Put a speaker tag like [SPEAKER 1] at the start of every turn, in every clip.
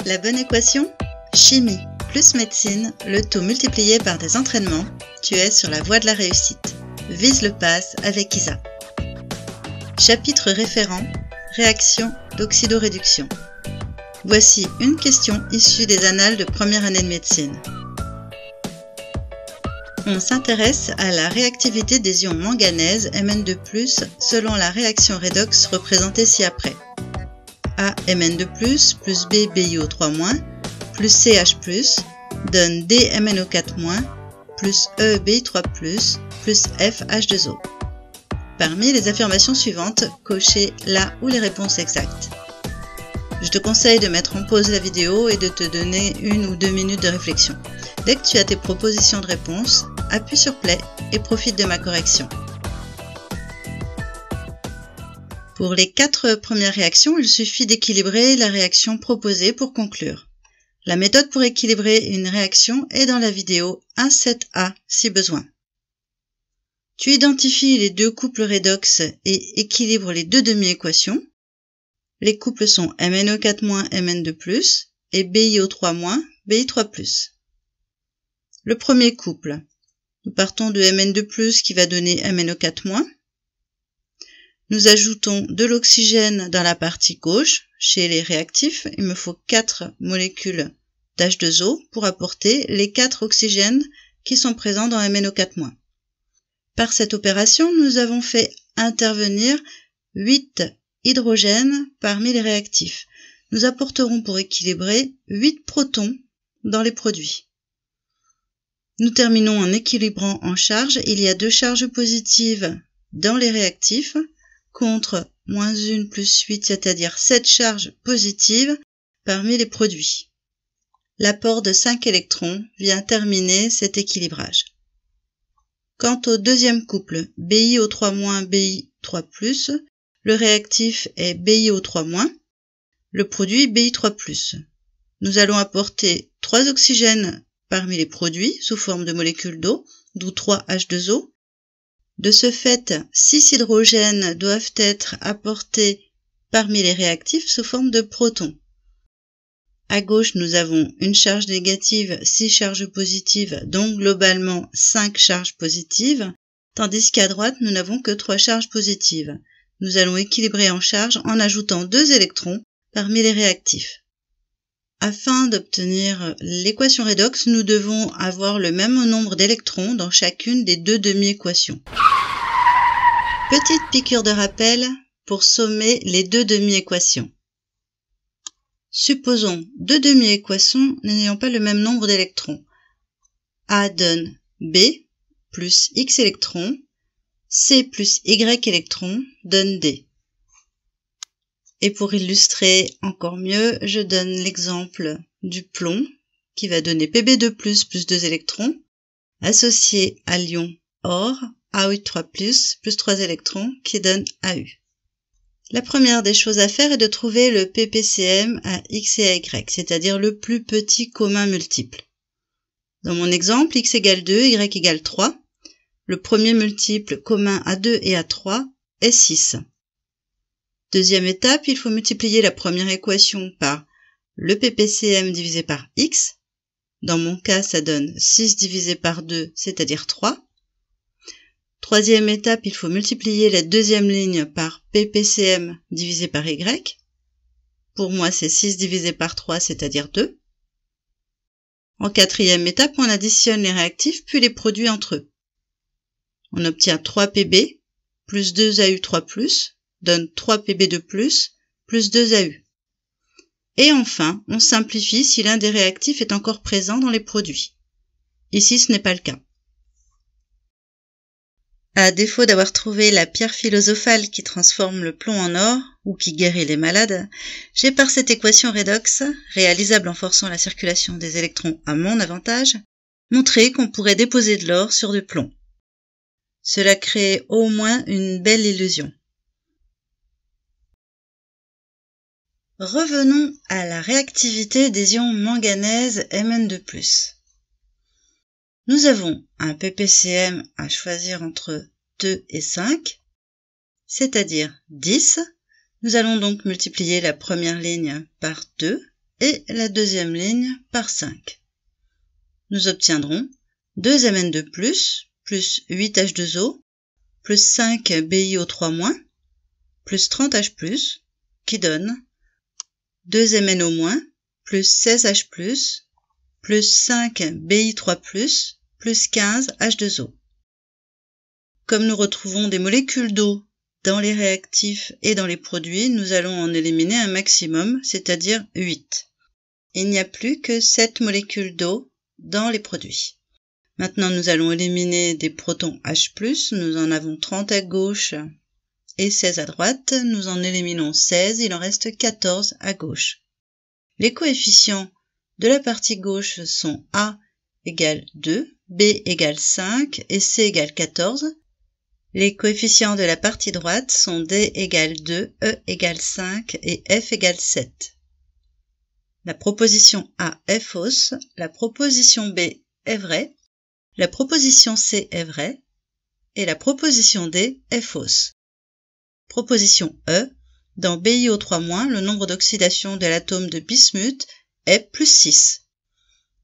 [SPEAKER 1] La bonne équation? Chimie plus médecine, le tout multiplié par des entraînements, tu es sur la voie de la réussite. Vise le pass avec ISA. Chapitre référent, réaction d'oxydoréduction. Voici une question issue des annales de première année de médecine. On s'intéresse à la réactivité des ions manganèse Mn2+, selon la réaction redox représentée ci-après. A Mn2+, plus B BiO3-, plus CH+, donne D MnO4-, plus E Bi3+, plus F H2O. Parmi les affirmations suivantes, cochez la ou les réponses exactes. Je te conseille de mettre en pause la vidéo et de te donner 1 ou 2 minutes de réflexion. Dès que tu as tes propositions de réponse, appuie sur Play et profite de ma correction. Pour les 4 premières réactions, il suffit d'équilibrer la réaction proposée pour conclure. La méthode pour équilibrer une réaction est dans la vidéo 1.7a si besoin. Tu identifies les deux couples redox et équilibres les deux demi-équations. Les couples sont MnO4- Mn2+, et BiO3- Bi3+. Le premier couple, nous partons de Mn2+, qui va donner MnO4-. Nous ajoutons de l'oxygène dans la partie gauche. Chez les réactifs, il me faut 4 molécules d'H2O pour apporter les 4 oxygènes qui sont présents dans MnO4-. Par cette opération, nous avons fait intervenir 8 hydrogènes parmi les réactifs. Nous apporterons pour équilibrer 8 protons dans les produits. Nous terminons en équilibrant en charge. Il y a 2 charges positives dans les réactifs contre -1 plus 8, c'est-à-dire 7 charges positives parmi les produits. L'apport de 5 électrons vient terminer cet équilibrage. Quant au deuxième couple, BiO3- Bi3+, le réactif est BiO3-, le produit Bi3+. Nous allons apporter 3 oxygènes parmi les produits sous forme de molécules d'eau, d'où 3 H2O. De ce fait, 6 hydrogènes doivent être apportés parmi les réactifs sous forme de protons. À gauche, nous avons une charge négative, 6 charges positives, donc globalement 5 charges positives, tandis qu'à droite, nous n'avons que 3 charges positives. Nous allons équilibrer en charge en ajoutant 2 électrons parmi les réactifs. Afin d'obtenir l'équation redox, nous devons avoir le même nombre d'électrons dans chacune des 2 demi-équations. Petite piqûre de rappel pour sommer les 2 demi-équations. Supposons 2 demi-équations n'ayant pas le même nombre d'électrons. A donne B plus X électrons, C plus Y électrons donne D. Et pour illustrer encore mieux, je donne l'exemple du plomb qui va donner Pb2+, plus 2 électrons, associé à l'ion or, AU3+, plus 3 électrons, qui donne AU. La première des choses à faire est de trouver le ppcm à X et à Y, c'est-à-dire le plus petit commun multiple. Dans mon exemple, X égale 2, Y égale 3. Le premier multiple commun à 2 et à 3 est 6. Deuxième étape, il faut multiplier la première équation par le ppcm divisé par X. Dans mon cas, ça donne 6 divisé par 2, c'est-à-dire 3. Troisième étape, il faut multiplier la deuxième ligne par ppcm divisé par Y. Pour moi, c'est 6 divisé par 3, c'est-à-dire 2. En quatrième étape, on additionne les réactifs puis les produits entre eux. On obtient 3 Pb plus 2 Au3+, donne 3 Pb2+, plus 2 AU. Et enfin, on simplifie si l'un des réactifs est encore présent dans les produits. Ici, ce n'est pas le cas. À défaut d'avoir trouvé la pierre philosophale qui transforme le plomb en or ou qui guérit les malades, j'ai par cette équation redox, réalisable en forçant la circulation des électrons à mon avantage, montré qu'on pourrait déposer de l'or sur du plomb. Cela crée au moins une belle illusion. Revenons à la réactivité des ions manganèse Mn2+. Nous avons un ppcm à choisir entre 2 et 5, c'est-à-dire 10. Nous allons donc multiplier la première ligne par 2 et la deuxième ligne par 5. Nous obtiendrons 2 Mn de plus 8H2O, plus 5 BiO3-, plus 30H+, qui donne 2 MnO-, plus 16H+, plus 5 Bi3+, plus 15 H2O. Comme nous retrouvons des molécules d'eau dans les réactifs et dans les produits, nous allons en éliminer un maximum, c'est-à-dire 8. Il n'y a plus que 7 molécules d'eau dans les produits. Maintenant, nous allons éliminer des protons H+, nous en avons 30 à gauche et 16 à droite. Nous en éliminons 16, il en reste 14 à gauche. Les coefficients de la partie gauche sont A égale 2, B égale 5 et C égale 14. Les coefficients de la partie droite sont D égale 2, E égale 5 et F égale 7. La proposition A est fausse, la proposition B est vraie, la proposition C est vraie et la proposition D est fausse. Proposition E, dans BiO3-, le nombre d'oxydation de l'atome de bismuth est plus 6.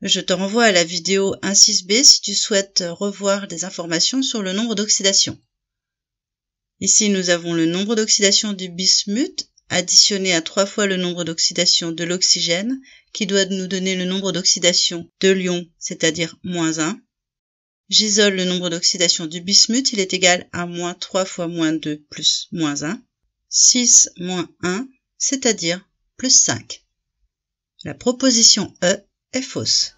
[SPEAKER 1] Je te renvoie à la vidéo 1.6b si tu souhaites revoir des informations sur le nombre d'oxydation. Ici, nous avons le nombre d'oxydation du bismuth additionné à 3 fois le nombre d'oxydation de l'oxygène, qui doit nous donner le nombre d'oxydation de l'ion, c'est-à-dire -1. J'isole le nombre d'oxydation du bismuth, il est égal à -3 fois -2 plus -1. 6 moins 1, c'est-à-dire plus 5. La proposition E est fausse.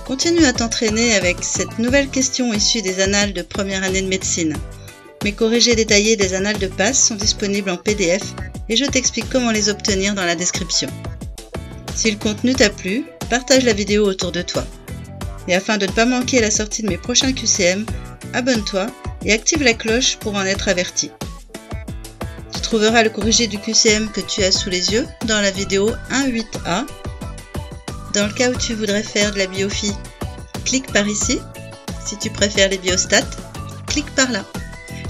[SPEAKER 1] Continue à t'entraîner avec cette nouvelle question issue des annales de première année de médecine. Mes corrigés détaillés des annales de passe sont disponibles en PDF et je t'explique comment les obtenir dans la description. Si le contenu t'a plu, partage la vidéo autour de toi. Et afin de ne pas manquer la sortie de mes prochains QCM, abonne-toi et active la cloche pour en être averti. Tu trouveras le corrigé du QCM que tu as sous les yeux dans la vidéo 1.8a. Dans le cas où tu voudrais faire de la biophie, clique par ici. Si tu préfères les biostats, clique par là.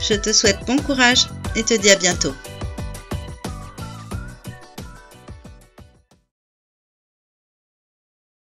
[SPEAKER 1] Je te souhaite bon courage et te dis à bientôt.